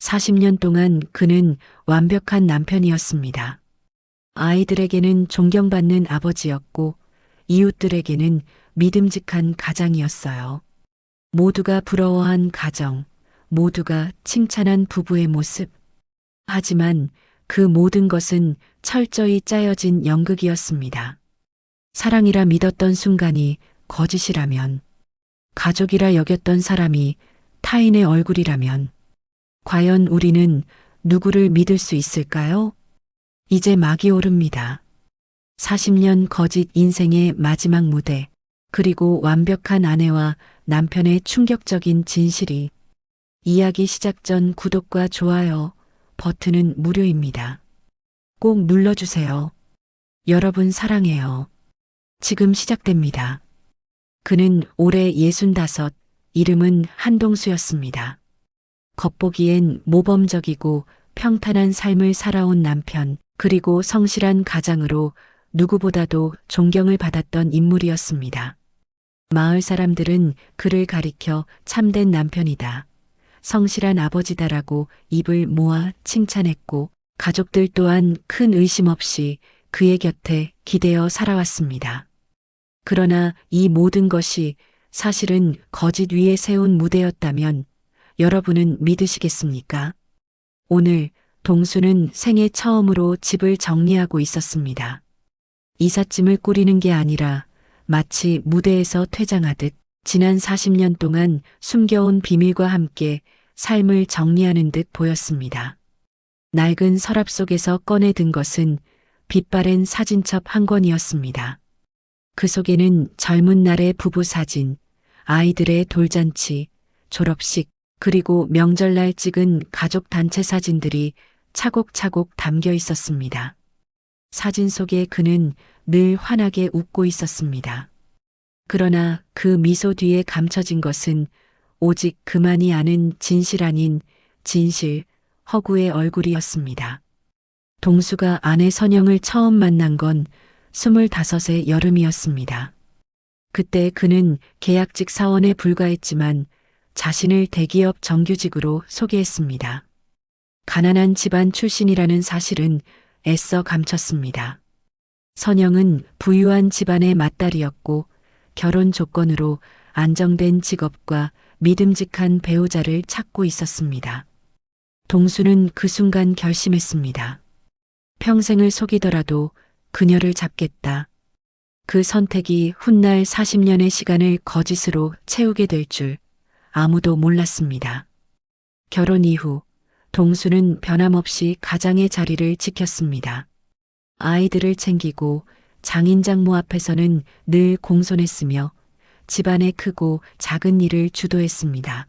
40년 동안 그는 완벽한 남편이었습니다. 아이들에게는 존경받는 아버지였고 이웃들에게는 믿음직한 가장이었어요. 모두가 부러워한 가정, 모두가 칭찬한 부부의 모습. 하지만 그 모든 것은 철저히 짜여진 연극이었습니다. 사랑이라 믿었던 순간이 거짓이라면, 가족이라 여겼던 사람이 타인의 얼굴이라면, 과연 우리는 누구를 믿을 수 있을까요? 이제 막이 오릅니다. 40년 거짓 인생의 마지막 무대, 그리고 완벽한 아내와 남편의 충격적인 진실이. 이야기 시작 전 구독과 좋아요 버튼은 무료입니다. 꼭 눌러주세요. 여러분 사랑해요. 지금 시작됩니다. 그는 올해 65, 이름은 한동수였습니다. 겉보기엔 모범적이고 평탄한 삶을 살아온 남편, 그리고 성실한 가장으로 누구보다도 존경을 받았던 인물이었습니다. 마을 사람들은 그를 가리켜 참된 남편이다, 성실한 아버지다라고 입을 모아 칭찬했고, 가족들 또한 큰 의심 없이 그의 곁에 기대어 살아왔습니다. 그러나 이 모든 것이 사실은 거짓 위에 세운 무대였다면 여러분은 믿으시겠습니까? 오늘 동수는 생애 처음으로 집을 정리하고 있었습니다. 이삿짐을 꾸리는 게 아니라 마치 무대에서 퇴장하듯 지난 40년 동안 숨겨온 비밀과 함께 삶을 정리하는 듯 보였습니다. 낡은 서랍 속에서 꺼내든 것은 빛바랜 사진첩 한 권이었습니다. 그 속에는 젊은 날의 부부 사진, 아이들의 돌잔치, 졸업식, 그리고 명절날 찍은 가족 단체 사진들이 차곡차곡 담겨 있었습니다. 사진 속에 그는 늘 환하게 웃고 있었습니다. 그러나 그 미소 뒤에 감춰진 것은 오직 그만이 아는 진실 아닌 진실, 허구의 얼굴이었습니다. 동수가 아내 선영을 처음 만난 건 25의 여름이었습니다. 그때 그는 계약직 사원에 불과했지만 자신을 대기업 정규직으로 소개했습니다. 가난한 집안 출신이라는 사실은 애써 감췄습니다. 선영은 부유한 집안의 맏딸이었고 결혼 조건으로 안정된 직업과 믿음직한 배우자를 찾고 있었습니다. 동수는 그 순간 결심했습니다. 평생을 속이더라도 그녀를 잡겠다. 그 선택이 훗날 40년의 시간을 거짓으로 채우게 될 줄 아무도 몰랐습니다. 결혼 이후 동수는 변함없이 가장의 자리를 지켰습니다. 아이들을 챙기고 장인장모 앞에서는 늘 공손했으며 집안의 크고 작은 일을 주도했습니다.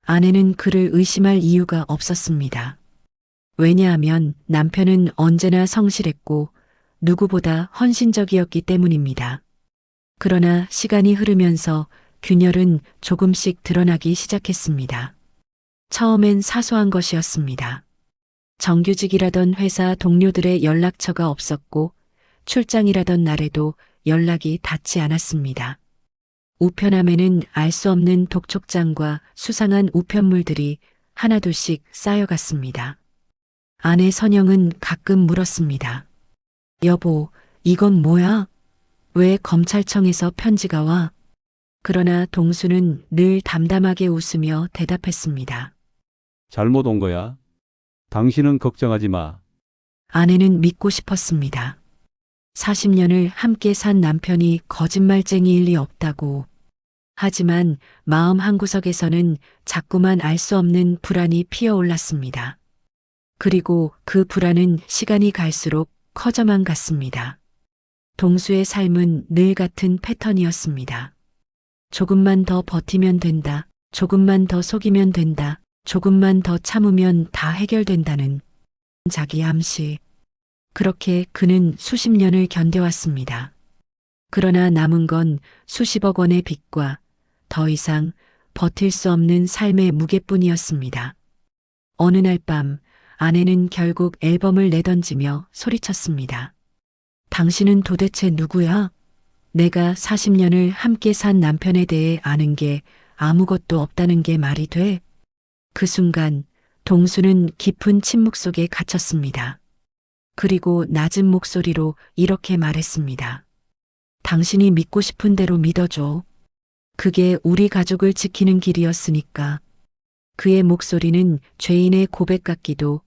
아내는 그를 의심할 이유가 없었습니다. 왜냐하면 남편은 언제나 성실했고 누구보다 헌신적이었기 때문입니다. 그러나 시간이 흐르면서 균열은 조금씩 드러나기 시작했습니다. 처음엔 사소한 것이었습니다. 정규직이라던 회사 동료들의 연락처가 없었고 출장이라던 날에도 연락이 닿지 않았습니다. 우편함에는 알 수 없는 독촉장과 수상한 우편물들이 하나둘씩 쌓여갔습니다. 아내 선영은 가끔 물었습니다. 여보, 이건 뭐야? 왜 검찰청에서 편지가 와? 그러나 동수는 늘 담담하게 웃으며 대답했습니다. 잘못 온 거야. 당신은 걱정하지 마. 아내는 믿고 싶었습니다. 40년을 함께 산 남편이 거짓말쟁이일 리 없다고. 하지만 마음 한구석에서는 자꾸만 알 수 없는 불안이 피어올랐습니다. 그리고 그 불안은 시간이 갈수록 커져만 갔습니다. 동수의 삶은 늘 같은 패턴이었습니다. 조금만 더 버티면 된다. 조금만 더 속이면 된다. 조금만 더 참으면 다 해결된다는 자기 암시. 그렇게 그는 수십 년을 견뎌왔습니다. 그러나 남은 건 수십억 원의 빚과 더 이상 버틸 수 없는 삶의 무게뿐이었습니다. 어느 날 밤 아내는 결국 앨범을 내던지며 소리쳤습니다. 당신은 도대체 누구야? 내가 40년을 함께 산 남편에 대해 아는 게 아무것도 없다는 게 말이 돼? 그 순간 동수는 깊은 침묵 속에 갇혔습니다. 그리고 낮은 목소리로 이렇게 말했습니다. 당신이 믿고 싶은 대로 믿어줘. 그게 우리 가족을 지키는 길이었으니까. 그의 목소리는 죄인의 고백 같기도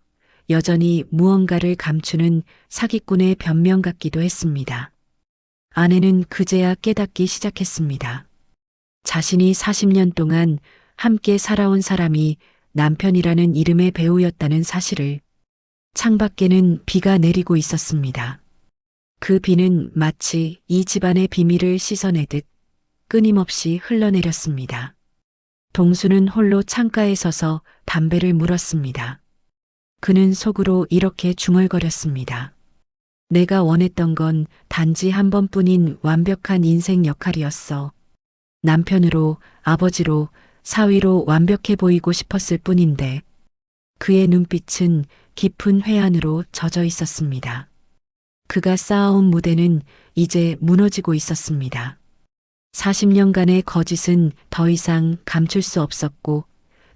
여전히 무언가를 감추는 사기꾼의 변명 같기도 했습니다. 아내는 그제야 깨닫기 시작했습니다. 자신이 40년 동안 함께 살아온 사람이 남편이라는 이름의 배우였다는 사실을. 창밖에는 비가 내리고 있었습니다. 그 비는 마치 이 집안의 비밀을 씻어내듯 끊임없이 흘러내렸습니다. 동수는 홀로 창가에 서서 담배를 물었습니다. 그는 속으로 이렇게 중얼거렸습니다. 내가 원했던 건 단지 한 번뿐인 완벽한 인생 역할이었어. 남편으로, 아버지로, 사위로 완벽해 보이고 싶었을 뿐인데 그의 눈빛은 깊은 회한으로 젖어 있었습니다. 그가 쌓아온 무대는 이제 무너지고 있었습니다. 40년간의 거짓은 더 이상 감출 수 없었고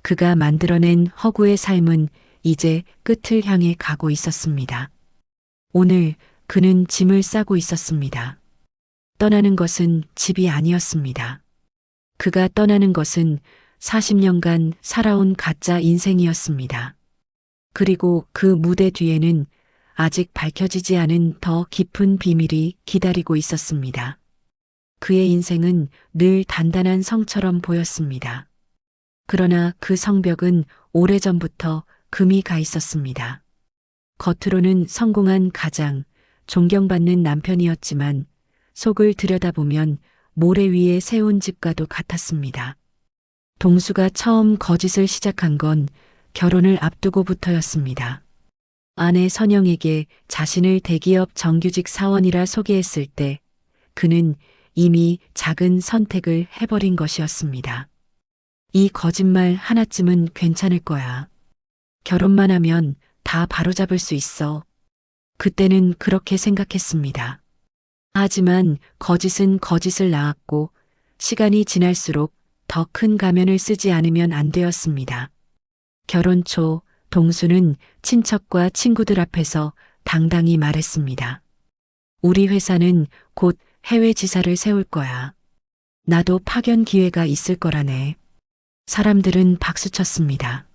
그가 만들어낸 허구의 삶은 이제 끝을 향해 가고 있었습니다. 오늘 그는 짐을 싸고 있었습니다. 떠나는 것은 집이 아니었습니다. 그가 떠나는 것은 40년간 살아온 가짜 인생이었습니다. 그리고 그 무대 뒤에는 아직 밝혀지지 않은 더 깊은 비밀이 기다리고 있었습니다. 그의 인생은 늘 단단한 성처럼 보였습니다. 그러나 그 성벽은 오래전부터 금이 가 있었습니다. 겉으로는 성공한 가장, 존경받는 남편이었지만 속을 들여다보면 모래 위에 세운 집과도 같았습니다. 동수가 처음 거짓을 시작한 건 결혼을 앞두고부터였습니다. 아내 선영에게 자신을 대기업 정규직 사원이라 소개했을 때 그는 이미 작은 선택을 해버린 것이었습니다. 이 거짓말 하나쯤은 괜찮을 거야. 결혼만 하면 다 바로잡을 수 있어. 그때는 그렇게 생각했습니다. 하지만 거짓은 거짓을 낳았고 시간이 지날수록 더 큰 가면을 쓰지 않으면 안 되었습니다. 결혼 초 동수는 친척과 친구들 앞에서 당당히 말했습니다. 우리 회사는 곧 해외 지사를 세울 거야. 나도 파견 기회가 있을 거라네. 사람들은 박수쳤습니다.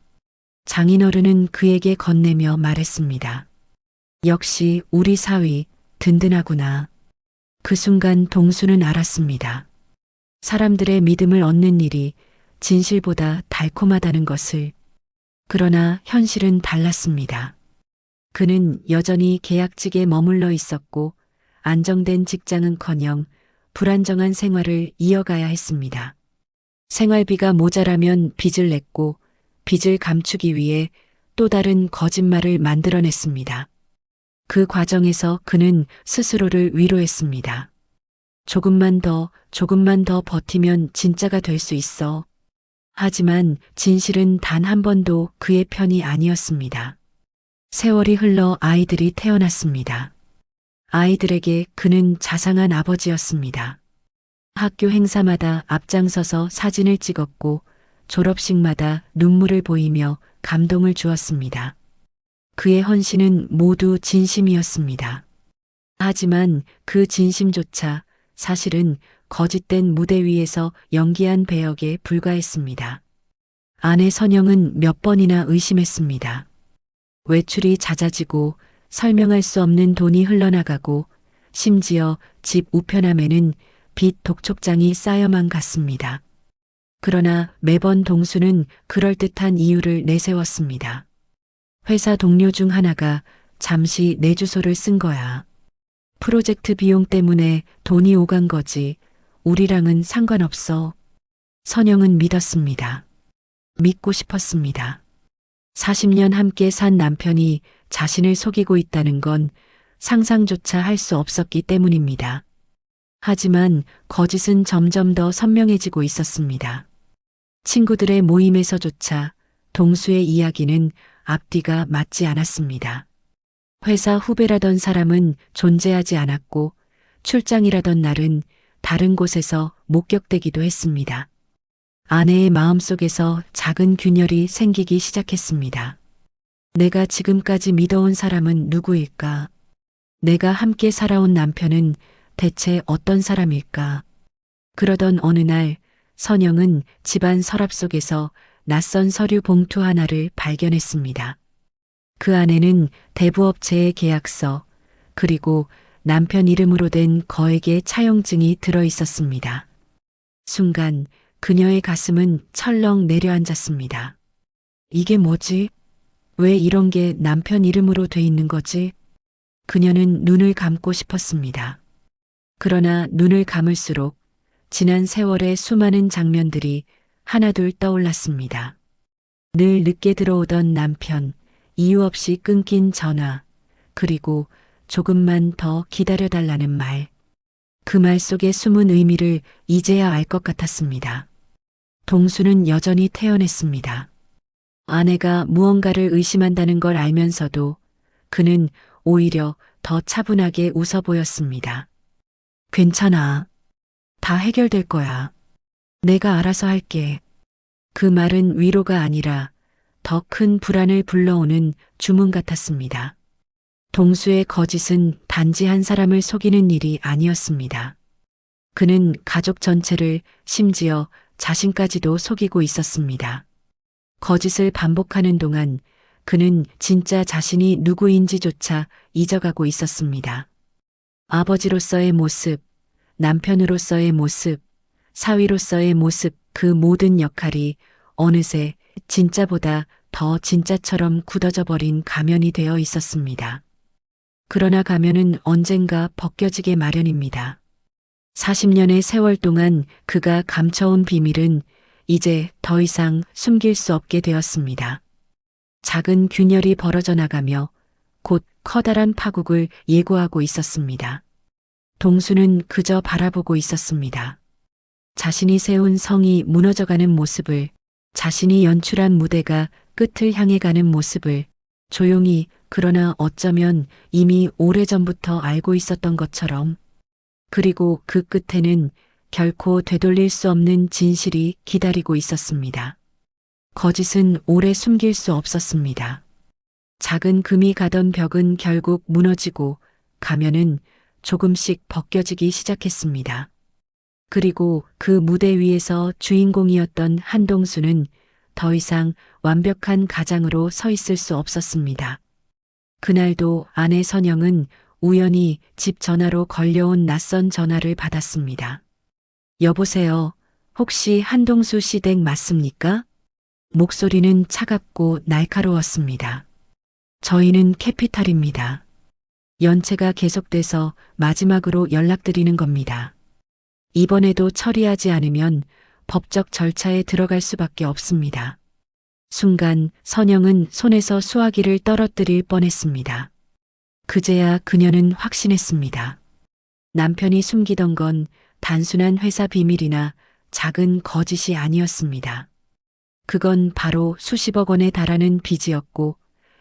장인어른은 그에게 건네며 말했습니다. 역시 우리 사위 든든하구나. 그 순간 동수는 알았습니다. 사람들의 믿음을 얻는 일이 진실보다 달콤하다는 것을. 그러나 현실은 달랐습니다. 그는 여전히 계약직에 머물러 있었고 안정된 직장은커녕 불안정한 생활을 이어가야 했습니다. 생활비가 모자라면 빚을 냈고 빚을 감추기 위해 또 다른 거짓말을 만들어냈습니다. 그 과정에서 그는 스스로를 위로했습니다. 조금만 더 버티면 진짜가 될 수 있어. 하지만 진실은 단 한 번도 그의 편이 아니었습니다. 세월이 흘러 아이들이 태어났습니다. 아이들에게 그는 자상한 아버지였습니다. 학교 행사마다 앞장서서 사진을 찍었고 졸업식마다 눈물을 보이며 감동을 주었습니다. 그의 헌신은 모두 진심이었습니다. 하지만 그 진심조차 사실은 거짓된 무대 위에서 연기한 배역에 불과했습니다. 아내 선영은 몇 번이나 의심했습니다. 외출이 잦아지고 설명할 수 없는 돈이 흘러나가고 심지어 집 우편함에는 빚 독촉장이 쌓여만 갔습니다. 그러나 매번 동수는 그럴듯한 이유를 내세웠습니다. 회사 동료 중 하나가 잠시 내 주소를 쓴 거야. 프로젝트 비용 때문에 돈이 오간 거지. 우리랑은 상관없어. 선영은 믿었습니다. 믿고 싶었습니다. 40년 함께 산 남편이 자신을 속이고 있다는 건 상상조차 할 수 없었기 때문입니다. 하지만 거짓은 점점 더 선명해지고 있었습니다. 친구들의 모임에서조차 동수의 이야기는 앞뒤가 맞지 않았습니다. 회사 후배라던 사람은 존재하지 않았고 출장이라던 날은 다른 곳에서 목격되기도 했습니다. 아내의 마음속에서 작은 균열이 생기기 시작했습니다. 내가 지금까지 믿어온 사람은 누구일까? 내가 함께 살아온 남편은 대체 어떤 사람일까? 그러던 어느 날 선영은 집안 서랍 속에서 낯선 서류 봉투 하나를 발견했습니다. 그 안에는 대부업체의 계약서, 그리고 남편 이름으로 된 거액의 차용증이 들어 있었습니다. 순간 그녀의 가슴은 철렁 내려앉았습니다. 이게 뭐지? 왜 이런 게 남편 이름으로 돼 있는 거지? 그녀는 눈을 감고 싶었습니다. 그러나 눈을 감을수록 지난 세월의 수많은 장면들이 하나둘 떠올랐습니다. 늘 늦게 들어오던 남편, 이유 없이 끊긴 전화, 그리고 조금만 더 기다려달라는 말. 그 말 속에 숨은 의미를 이제야 알 것 같았습니다. 동수는 여전히 태연했습니다. 아내가 무언가를 의심한다는 걸 알면서도 그는 오히려 더 차분하게 웃어 보였습니다. 괜찮아. 다 해결될 거야. 내가 알아서 할게. 그 말은 위로가 아니라 더 큰 불안을 불러오는 주문 같았습니다. 동수의 거짓은 단지 한 사람을 속이는 일이 아니었습니다. 그는 가족 전체를, 심지어 자신까지도 속이고 있었습니다. 거짓을 반복하는 동안 그는 진짜 자신이 누구인지조차 잊어가고 있었습니다. 아버지로서의 모습, 남편으로서의 모습, 사위로서의 모습, 그 모든 역할이 어느새 진짜보다 더 진짜처럼 굳어져 버린 가면이 되어 있었습니다. 그러나 가면은 언젠가 벗겨지게 마련입니다. 40년의 세월 동안 그가 감춰온 비밀은 이제 더 이상 숨길 수 없게 되었습니다. 작은 균열이 벌어져 나가며 곧 커다란 파국을 예고하고 있었습니다. 동수는 그저 바라보고 있었습니다. 자신이 세운 성이 무너져가는 모습을, 자신이 연출한 무대가 끝을 향해 가는 모습을 조용히, 그러나 어쩌면 이미 오래전부터 알고 있었던 것처럼. 그리고 그 끝에는 결코 되돌릴 수 없는 진실이 기다리고 있었습니다. 거짓은 오래 숨길 수 없었습니다. 작은 금이 가던 벽은 결국 무너지고 가면은 조금씩 벗겨지기 시작했습니다. 그리고 그 무대 위에서 주인공이었던 한동수는 더 이상 완벽한 가장으로 서 있을 수 없었습니다. 그날도 아내 선영은 우연히 집 전화로 걸려온 낯선 전화를 받았습니다. 여보세요. 혹시 한동수 씨 댁 맞습니까? 목소리는 차갑고 날카로웠습니다. 저희는 캐피탈입니다. 연체가 계속돼서 마지막으로 연락드리는 겁니다. 이번에도 처리하지 않으면 법적 절차에 들어갈 수밖에 없습니다. 순간 선영은 손에서 수화기를 떨어뜨릴 뻔했습니다. 그제야 그녀는 확신했습니다. 남편이 숨기던 건 단순한 회사 비밀이나 작은 거짓이 아니었습니다. 그건 바로 수십억 원에 달하는 빚이었고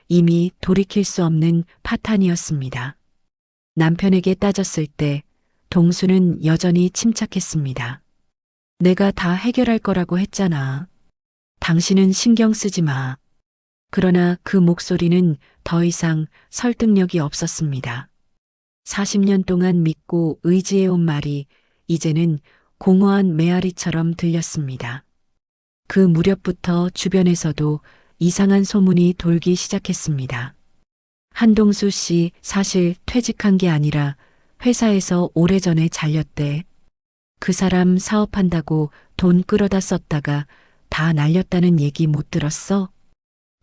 이미 돌이킬 수 없는 파탄이었습니다. 남편에게 따졌을 때 동수는 여전히 침착했습니다. 내가 다 해결할 거라고 했잖아. 당신은 신경 쓰지 마. 그러나 그 목소리는 더 이상 설득력이 없었습니다. 40년 동안 믿고 의지해온 말이 이제는 공허한 메아리처럼 들렸습니다. 그 무렵부터 주변에서도 이상한 소문이 돌기 시작했습니다. 한동수 씨 사실 퇴직한 게 아니라 회사에서 오래전에 잘렸대. 그 사람 사업한다고 돈 끌어다 썼다가 다 날렸다는 얘기 못 들었어?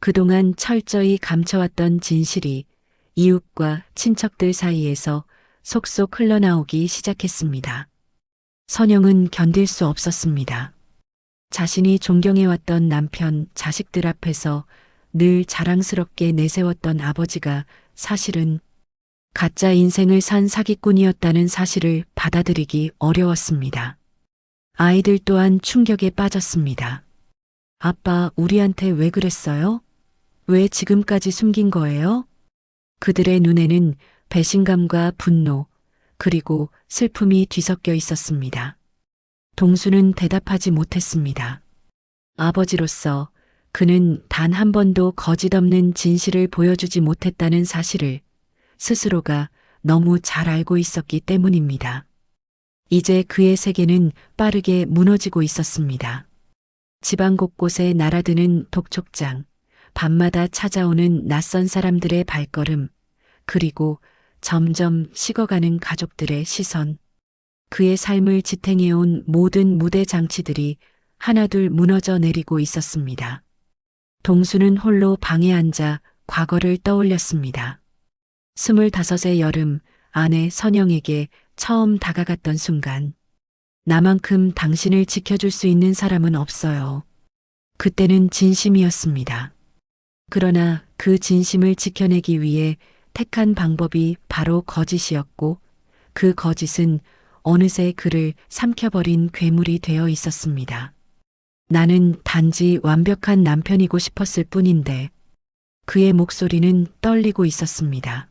그동안 철저히 감춰왔던 진실이 이웃과 친척들 사이에서 속속 흘러나오기 시작했습니다. 선영은 견딜 수 없었습니다. 자신이 존경해왔던 남편, 자식들 앞에서 늘 자랑스럽게 내세웠던 아버지가 사실은 가짜 인생을 산 사기꾼이었다는 사실을 받아들이기 어려웠습니다. 아이들 또한 충격에 빠졌습니다. 아빠, 우리한테 왜 그랬어요? 왜 지금까지 숨긴 거예요? 그들의 눈에는 배신감과 분노, 그리고 슬픔이 뒤섞여 있었습니다. 동수는 대답하지 못했습니다. 아버지로서 그는 단 한 번도 거짓 없는 진실을 보여주지 못했다는 사실을 스스로가 너무 잘 알고 있었기 때문입니다. 이제 그의 세계는 빠르게 무너지고 있었습니다. 지방 곳곳에 날아드는 독촉장, 밤마다 찾아오는 낯선 사람들의 발걸음, 그리고 점점 식어가는 가족들의 시선. 그의 삶을 지탱해온 모든 무대 장치들이 하나둘 무너져 내리고 있었습니다. 동수는 홀로 방에 앉아 과거를 떠올렸습니다. 25의 여름, 아내 선영에게 처음 다가갔던 순간, 나만큼 당신을 지켜줄 수 있는 사람은 없어요. 그때는 진심이었습니다. 그러나 그 진심을 지켜내기 위해 택한 방법이 바로 거짓이었고, 그 거짓은 어느새 그를 삼켜버린 괴물이 되어 있었습니다. 나는 단지 완벽한 남편이고 싶었을 뿐인데, 그의 목소리는 떨리고 있었습니다.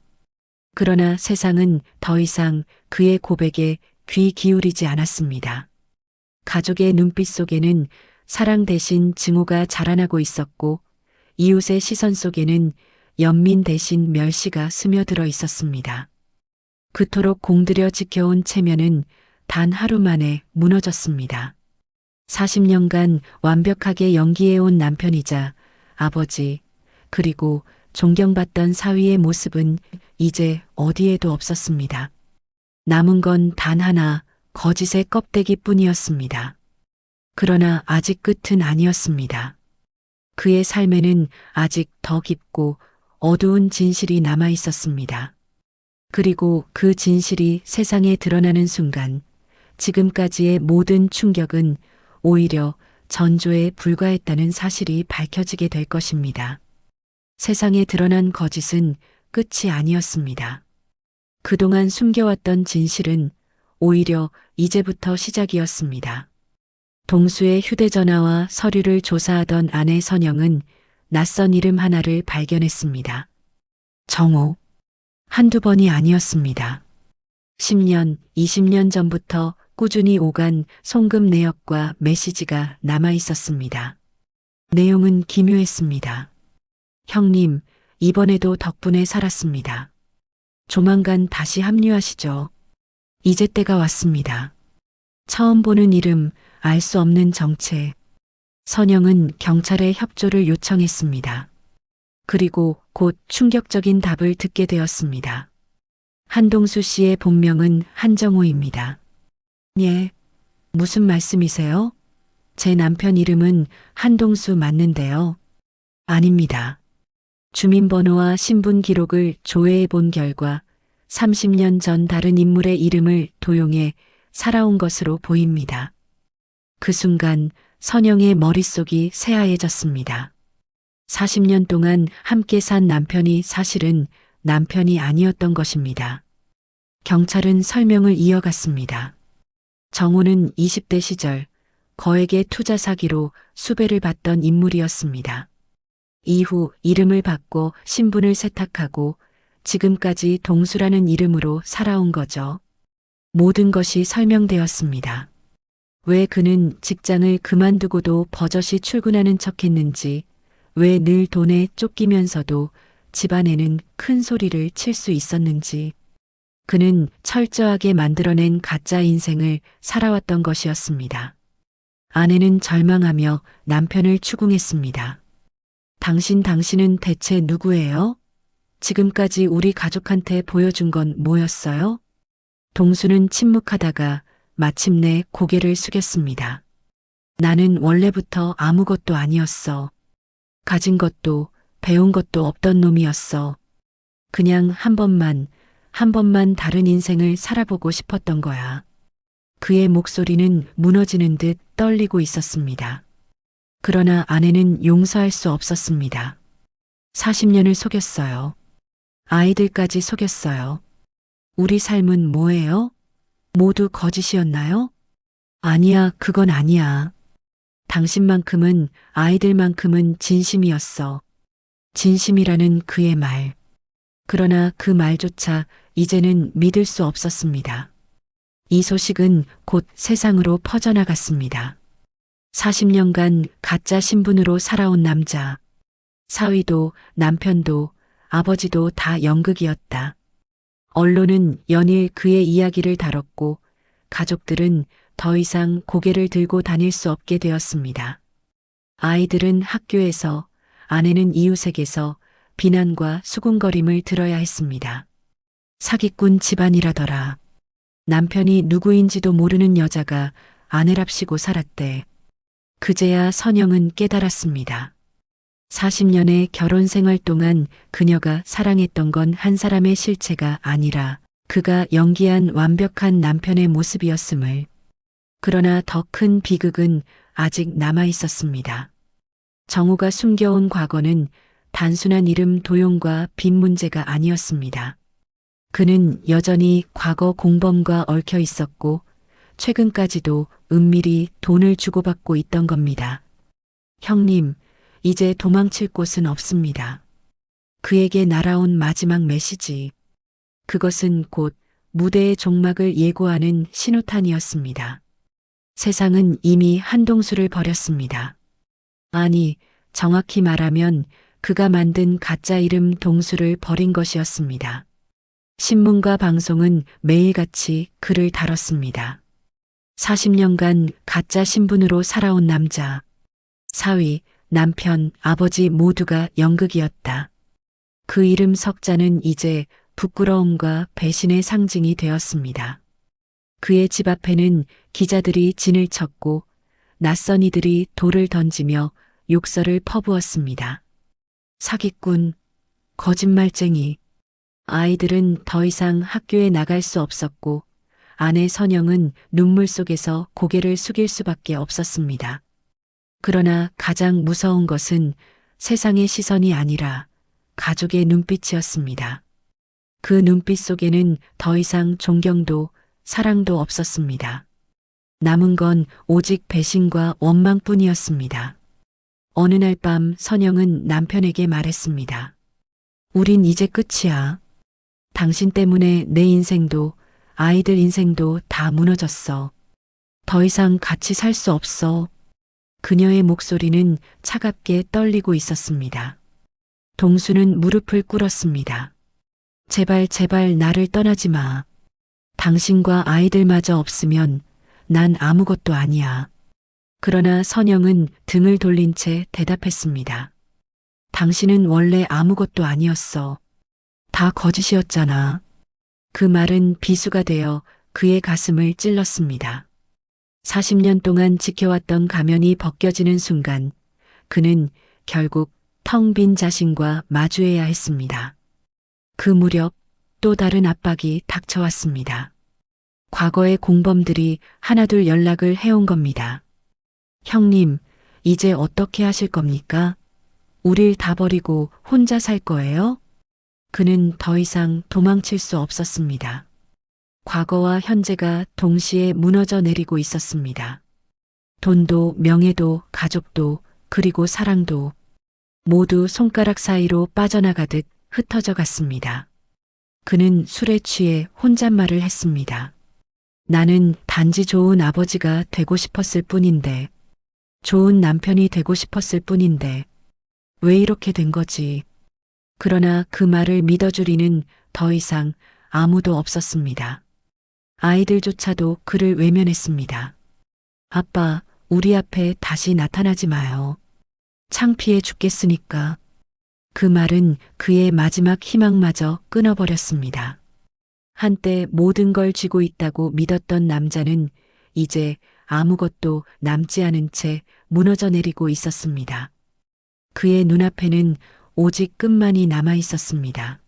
그러나 세상은 더 이상 그의 고백에 귀 기울이지 않았습니다. 가족의 눈빛 속에는 사랑 대신 증오가 자라나고 있었고, 이웃의 시선 속에는 연민 대신 멸시가 스며들어 있었습니다. 그토록 공들여 지켜온 체면은 단 하루 만에 무너졌습니다. 40년간 완벽하게 연기해온 남편이자 아버지, 그리고 존경받던 사위의 모습은 이제 어디에도 없었습니다. 남은 건 단 하나, 거짓의 껍데기 뿐이었습니다. 그러나 아직 끝은 아니었습니다. 그의 삶에는 아직 더 깊고 어두운 진실이 남아 있었습니다. 그리고 그 진실이 세상에 드러나는 순간, 지금까지의 모든 충격은 오히려 전조에 불과했다는 사실이 밝혀지게 될 것입니다. 세상에 드러난 거짓은 끝이 아니었습니다. 그동안 숨겨왔던 진실은 오히려 이제부터 시작이었습니다. 동수의 휴대전화와 서류를 조사하던 아내 선영은 낯선 이름 하나를 발견했습니다. 정호. 한두 번이 아니었습니다. 10년, 20년 전부터 꾸준히 오간 송금 내역과 메시지가 남아 있었습니다. 내용은 기묘했습니다. 형님, 이번에도 덕분에 살았습니다. 조만간 다시 합류하시죠. 이제 때가 왔습니다. 처음 보는 이름, 알 수 없는 정체. 선영은 경찰에 협조를 요청했습니다. 그리고 곧 충격적인 답을 듣게 되었습니다. 한동수 씨의 본명은 한정호입니다. 예, 무슨 말씀이세요? 제 남편 이름은 한동수 맞는데요. 아닙니다. 주민번호와 신분 기록을 조회해 본 결과 30년 전 다른 인물의 이름을 도용해 살아온 것으로 보입니다. 그 순간 선영의 머릿속이 새하얘졌습니다. 40년 동안 함께 산 남편이 사실은 남편이 아니었던 것입니다. 경찰은 설명을 이어갔습니다. 정호는 20대 시절 거액의 투자 사기로 수배를 받던 인물이었습니다. 이후 이름을 바꿔 신분을 세탁하고 지금까지 동수라는 이름으로 살아온 거죠. 모든 것이 설명되었습니다. 왜 그는 직장을 그만두고도 버젓이 출근하는 척했는지, 왜 늘 돈에 쫓기면서도 집안에는 큰 소리를 칠 수 있었는지, 그는 철저하게 만들어낸 가짜 인생을 살아왔던 것이었습니다. 아내는 절망하며 남편을 추궁했습니다. 당신은 대체 누구예요? 지금까지 우리 가족한테 보여준 건 뭐였어요? 동수는 침묵하다가 마침내 고개를 숙였습니다. 나는 원래부터 아무것도 아니었어. 가진 것도 배운 것도 없던 놈이었어. 그냥 한 번만 다른 인생을 살아보고 싶었던 거야. 그의 목소리는 무너지는 듯 떨리고 있었습니다. 그러나 아내는 용서할 수 없었습니다. 40년을 속였어요. 아이들까지 속였어요. 우리 삶은 뭐예요? 모두 거짓이었나요? 아니야, 그건 아니야. 당신만큼은, 아이들만큼은 진심이었어. 진심이라는 그의 말. 그러나 그 말조차 이제는 믿을 수 없었습니다. 이 소식은 곧 세상으로 퍼져나갔습니다. 40년간 가짜 신분으로 살아온 남자. 사위도 남편도 아버지도 다 연극이었다. 언론은 연일 그의 이야기를 다뤘고 가족들은 더 이상 고개를 들고 다닐 수 없게 되었습니다. 아이들은 학교에서, 아내는 이웃에게서 비난과 수군거림을 들어야 했습니다. 사기꾼 집안이라더라. 남편이 누구인지도 모르는 여자가 아내랍시고 살았대. 그제야 선영은 깨달았습니다. 40년의 결혼 생활 동안 그녀가 사랑했던 건 한 사람의 실체가 아니라 그가 연기한 완벽한 남편의 모습이었음을. 그러나 더 큰 비극은 아직 남아 있었습니다. 정우가 숨겨온 과거는 단순한 이름 도용과 빚 문제가 아니었습니다. 그는 여전히 과거 공범과 얽혀 있었고 최근까지도 은밀히 돈을 주고받고 있던 겁니다. 형님, 이제 도망칠 곳은 없습니다. 그에게 날아온 마지막 메시지. 그것은 곧 무대의 종막을 예고하는 신호탄이었습니다. 세상은 이미 한동수를 버렸습니다. 아니, 정확히 말하면 그가 만든 가짜 이름 동수를 버린 것이었습니다. 신문과 방송은 매일같이 그를 다뤘습니다. 40년간 가짜 신분으로 살아온 남자. 사위, 남편, 아버지 모두가 연극이었다. 그 이름 석자는 이제 부끄러움과 배신의 상징이 되었습니다. 그의 집 앞에는 기자들이 진을 쳤고 낯선 이들이 돌을 던지며 욕설을 퍼부었습니다. 사기꾼, 거짓말쟁이. 아이들은 더 이상 학교에 나갈 수 없었고 아내 선영은 눈물 속에서 고개를 숙일 수밖에 없었습니다. 그러나 가장 무서운 것은 세상의 시선이 아니라 가족의 눈빛이었습니다. 그 눈빛 속에는 더 이상 존경도 사랑도 없었습니다. 남은 건 오직 배신과 원망뿐이었습니다. 어느 날 밤 선영은 남편에게 말했습니다. 우린 이제 끝이야. 당신 때문에 내 인생도 아이들 인생도 다 무너졌어. 더 이상 같이 살 수 없어. 그녀의 목소리는 차갑게 떨리고 있었습니다. 동수는 무릎을 꿇었습니다. 제발 제발 나를 떠나지 마. 당신과 아이들마저 없으면 난 아무것도 아니야. 그러나 선영은 등을 돌린 채 대답했습니다. 당신은 원래 아무것도 아니었어. 다 거짓이었잖아. 그 말은 비수가 되어 그의 가슴을 찔렀습니다. 40년 동안 지켜왔던 가면이 벗겨지는 순간 그는 결국 텅 빈 자신과 마주해야 했습니다. 그 무렵 또 다른 압박이 닥쳐왔습니다. 과거의 공범들이 하나둘 연락을 해온 겁니다. 형님, 이제 어떻게 하실 겁니까? 우릴 다 버리고 혼자 살 거예요? 그는 더 이상 도망칠 수 없었습니다. 과거와 현재가 동시에 무너져 내리고 있었습니다. 돈도 명예도 가족도 그리고 사랑도 모두 손가락 사이로 빠져나가듯 흩어져 갔습니다. 그는 술에 취해 혼잣말을 했습니다. 나는 단지 좋은 아버지가 되고 싶었을 뿐인데, 좋은 남편이 되고 싶었을 뿐인데, 왜 이렇게 된 거지? 그러나 그 말을 믿어줄 이는 더 이상 아무도 없었습니다. 아이들조차도 그를 외면했습니다. 아빠, 우리 앞에 다시 나타나지 마요. 창피해 죽겠으니까. 그 말은 그의 마지막 희망마저 끊어버렸습니다. 한때 모든 걸 쥐고 있다고 믿었던 남자는 이제 아무것도 남지 않은 채 무너져 내리고 있었습니다. 그의 눈앞에는 오직 끝만이 남아 있었습니다.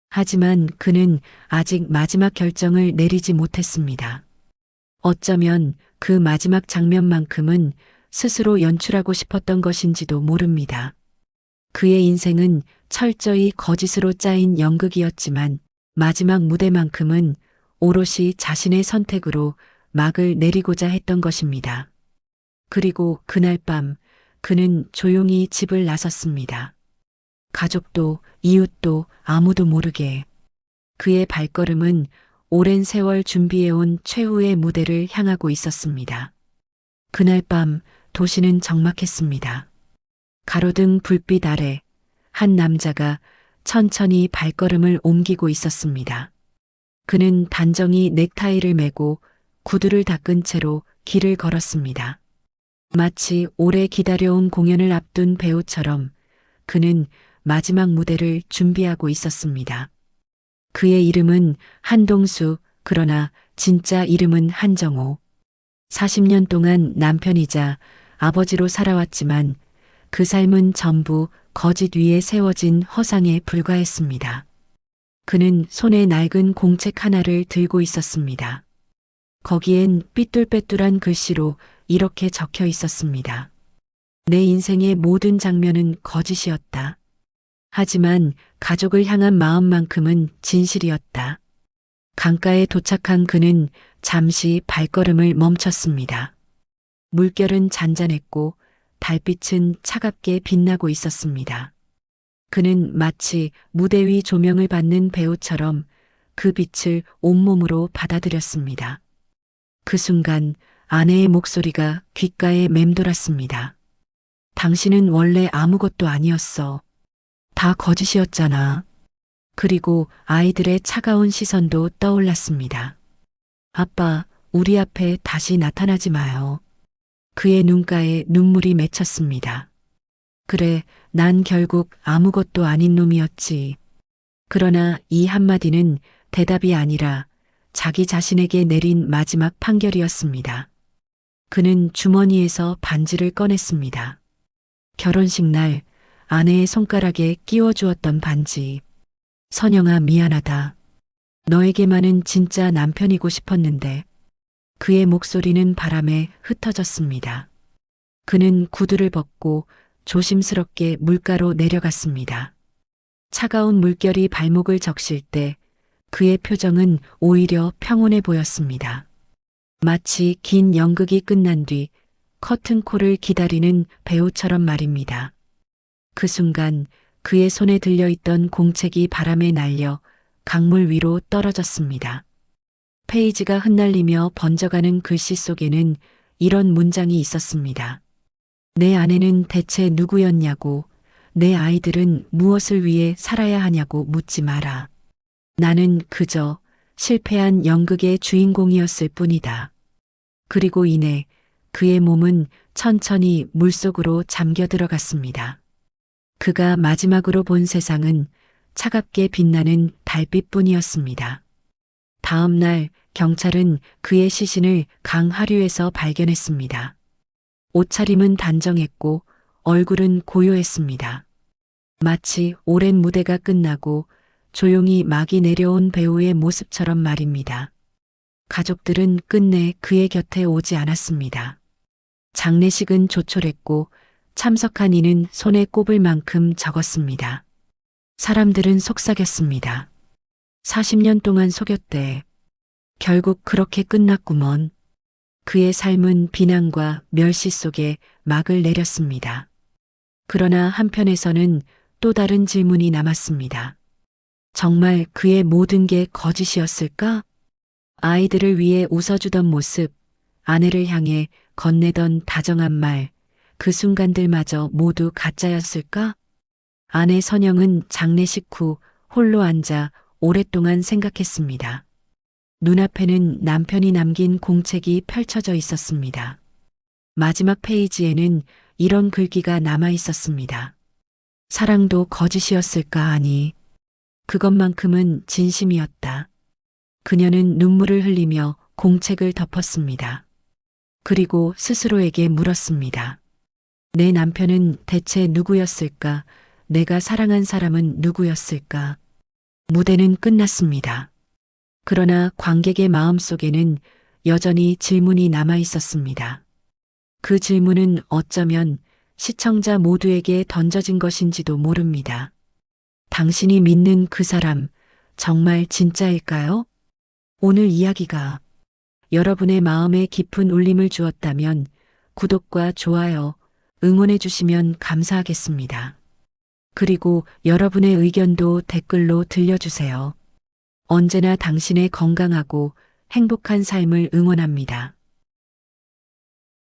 하지만 그는 아직 마지막 결정을 내리지 못했습니다. 어쩌면 그 마지막 장면만큼은 스스로 연출하고 싶었던 것인지도 모릅니다. 그의 인생은 철저히 거짓으로 짜인 연극이었지만 마지막 무대만큼은 오롯이 자신의 선택으로 막을 내리고자 했던 것입니다. 그리고 그날 밤 그는 조용히 집을 나섰습니다. 가족도 이웃도 아무도 모르게. 그의 발걸음은 오랜 세월 준비해온 최후의 무대를 향하고 있었습니다. 그날 밤 도시는 적막했습니다. 가로등 불빛 아래 한 남자가 천천히 발걸음을 옮기고 있었습니다. 그는 단정히 넥타이를 매고 구두를 닦은 채로 길을 걸었습니다. 마치 오래 기다려온 공연을 앞둔 배우처럼 그는 마지막 무대를 준비하고 있었습니다. 그의 이름은 한동수, 그러나 진짜 이름은 한정호. 40년 동안 남편이자 아버지로 살아왔지만 그 삶은 전부 거짓 위에 세워진 허상에 불과했습니다. 그는 손에 낡은 공책 하나를 들고 있었습니다. 거기엔 삐뚤빼뚤한 글씨로 이렇게 적혀 있었습니다. 내 인생의 모든 장면은 거짓이었다. 하지만 가족을 향한 마음만큼은 진실이었다. 강가에 도착한 그는 잠시 발걸음을 멈췄습니다. 물결은 잔잔했고 달빛은 차갑게 빛나고 있었습니다. 그는 마치 무대 위 조명을 받는 배우처럼 그 빛을 온몸으로 받아들였습니다. 그 순간 아내의 목소리가 귓가에 맴돌았습니다. 당신은 원래 아무것도 아니었어. 다 거짓이었잖아. 그리고 아이들의 차가운 시선도 떠올랐습니다. 아빠, 우리 앞에 다시 나타나지 마요. 그의 눈가에 눈물이 맺혔습니다. 그래, 난 결국 아무것도 아닌 놈이었지. 그러나 이 한마디는 대답이 아니라 자기 자신에게 내린 마지막 판결이었습니다. 그는 주머니에서 반지를 꺼냈습니다. 결혼식 날 아내의 손가락에 끼워주었던 반지. 선영아, 미안하다. 너에게만은 진짜 남편이고 싶었는데. 그의 목소리는 바람에 흩어졌습니다. 그는 구두를 벗고 조심스럽게 물가로 내려갔습니다. 차가운 물결이 발목을 적실 때 그의 표정은 오히려 평온해 보였습니다. 마치 긴 연극이 끝난 뒤 커튼콜을 기다리는 배우처럼 말입니다. 그 순간 그의 손에 들려있던 공책이 바람에 날려 강물 위로 떨어졌습니다. 페이지가 흩날리며 번져가는 글씨 속에는 이런 문장이 있었습니다. 내 아내는 대체 누구였냐고, 내 아이들은 무엇을 위해 살아야 하냐고 묻지 마라. 나는 그저 실패한 연극의 주인공이었을 뿐이다. 그리고 이내 그의 몸은 천천히 물속으로 잠겨 들어갔습니다. 그가 마지막으로 본 세상은 차갑게 빛나는 달빛뿐이었습니다. 다음 날 경찰은 그의 시신을 강 하류에서 발견했습니다. 옷차림은 단정했고 얼굴은 고요했습니다. 마치 오랜 무대가 끝나고 조용히 막이 내려온 배우의 모습처럼 말입니다. 가족들은 끝내 그의 곁에 오지 않았습니다. 장례식은 조촐했고 참석한 이는 손에 꼽을 만큼 적었습니다. 사람들은 속삭였습니다. 40년 동안 속였대. 결국 그렇게 끝났구먼. 그의 삶은 비난과 멸시 속에 막을 내렸습니다. 그러나 한편에서는 또 다른 질문이 남았습니다. 정말 그의 모든 게 거짓이었을까? 아이들을 위해 웃어주던 모습, 아내를 향해 건네던 다정한 말, 그 순간들마저 모두 가짜였을까? 아내 선영은 장례식 후 홀로 앉아 오랫동안 생각했습니다. 눈앞에는 남편이 남긴 공책이 펼쳐져 있었습니다. 마지막 페이지에는 이런 글귀가 남아 있었습니다. 사랑도 거짓이었을까 하니 그것만큼은 진심이었다. 그녀는 눈물을 흘리며 공책을 덮었습니다. 그리고 스스로에게 물었습니다. 내 남편은 대체 누구였을까? 내가 사랑한 사람은 누구였을까? 무대는 끝났습니다. 그러나 관객의 마음속에는 여전히 질문이 남아 있었습니다. 그 질문은 어쩌면 시청자 모두에게 던져진 것인지도 모릅니다. 당신이 믿는 그 사람, 정말 진짜일까요? 오늘 이야기가 여러분의 마음에 깊은 울림을 주었다면 구독과 좋아요, 응원해 주시면 감사하겠습니다. 그리고 여러분의 의견도 댓글로 들려주세요. 언제나 당신의 건강하고 행복한 삶을 응원합니다.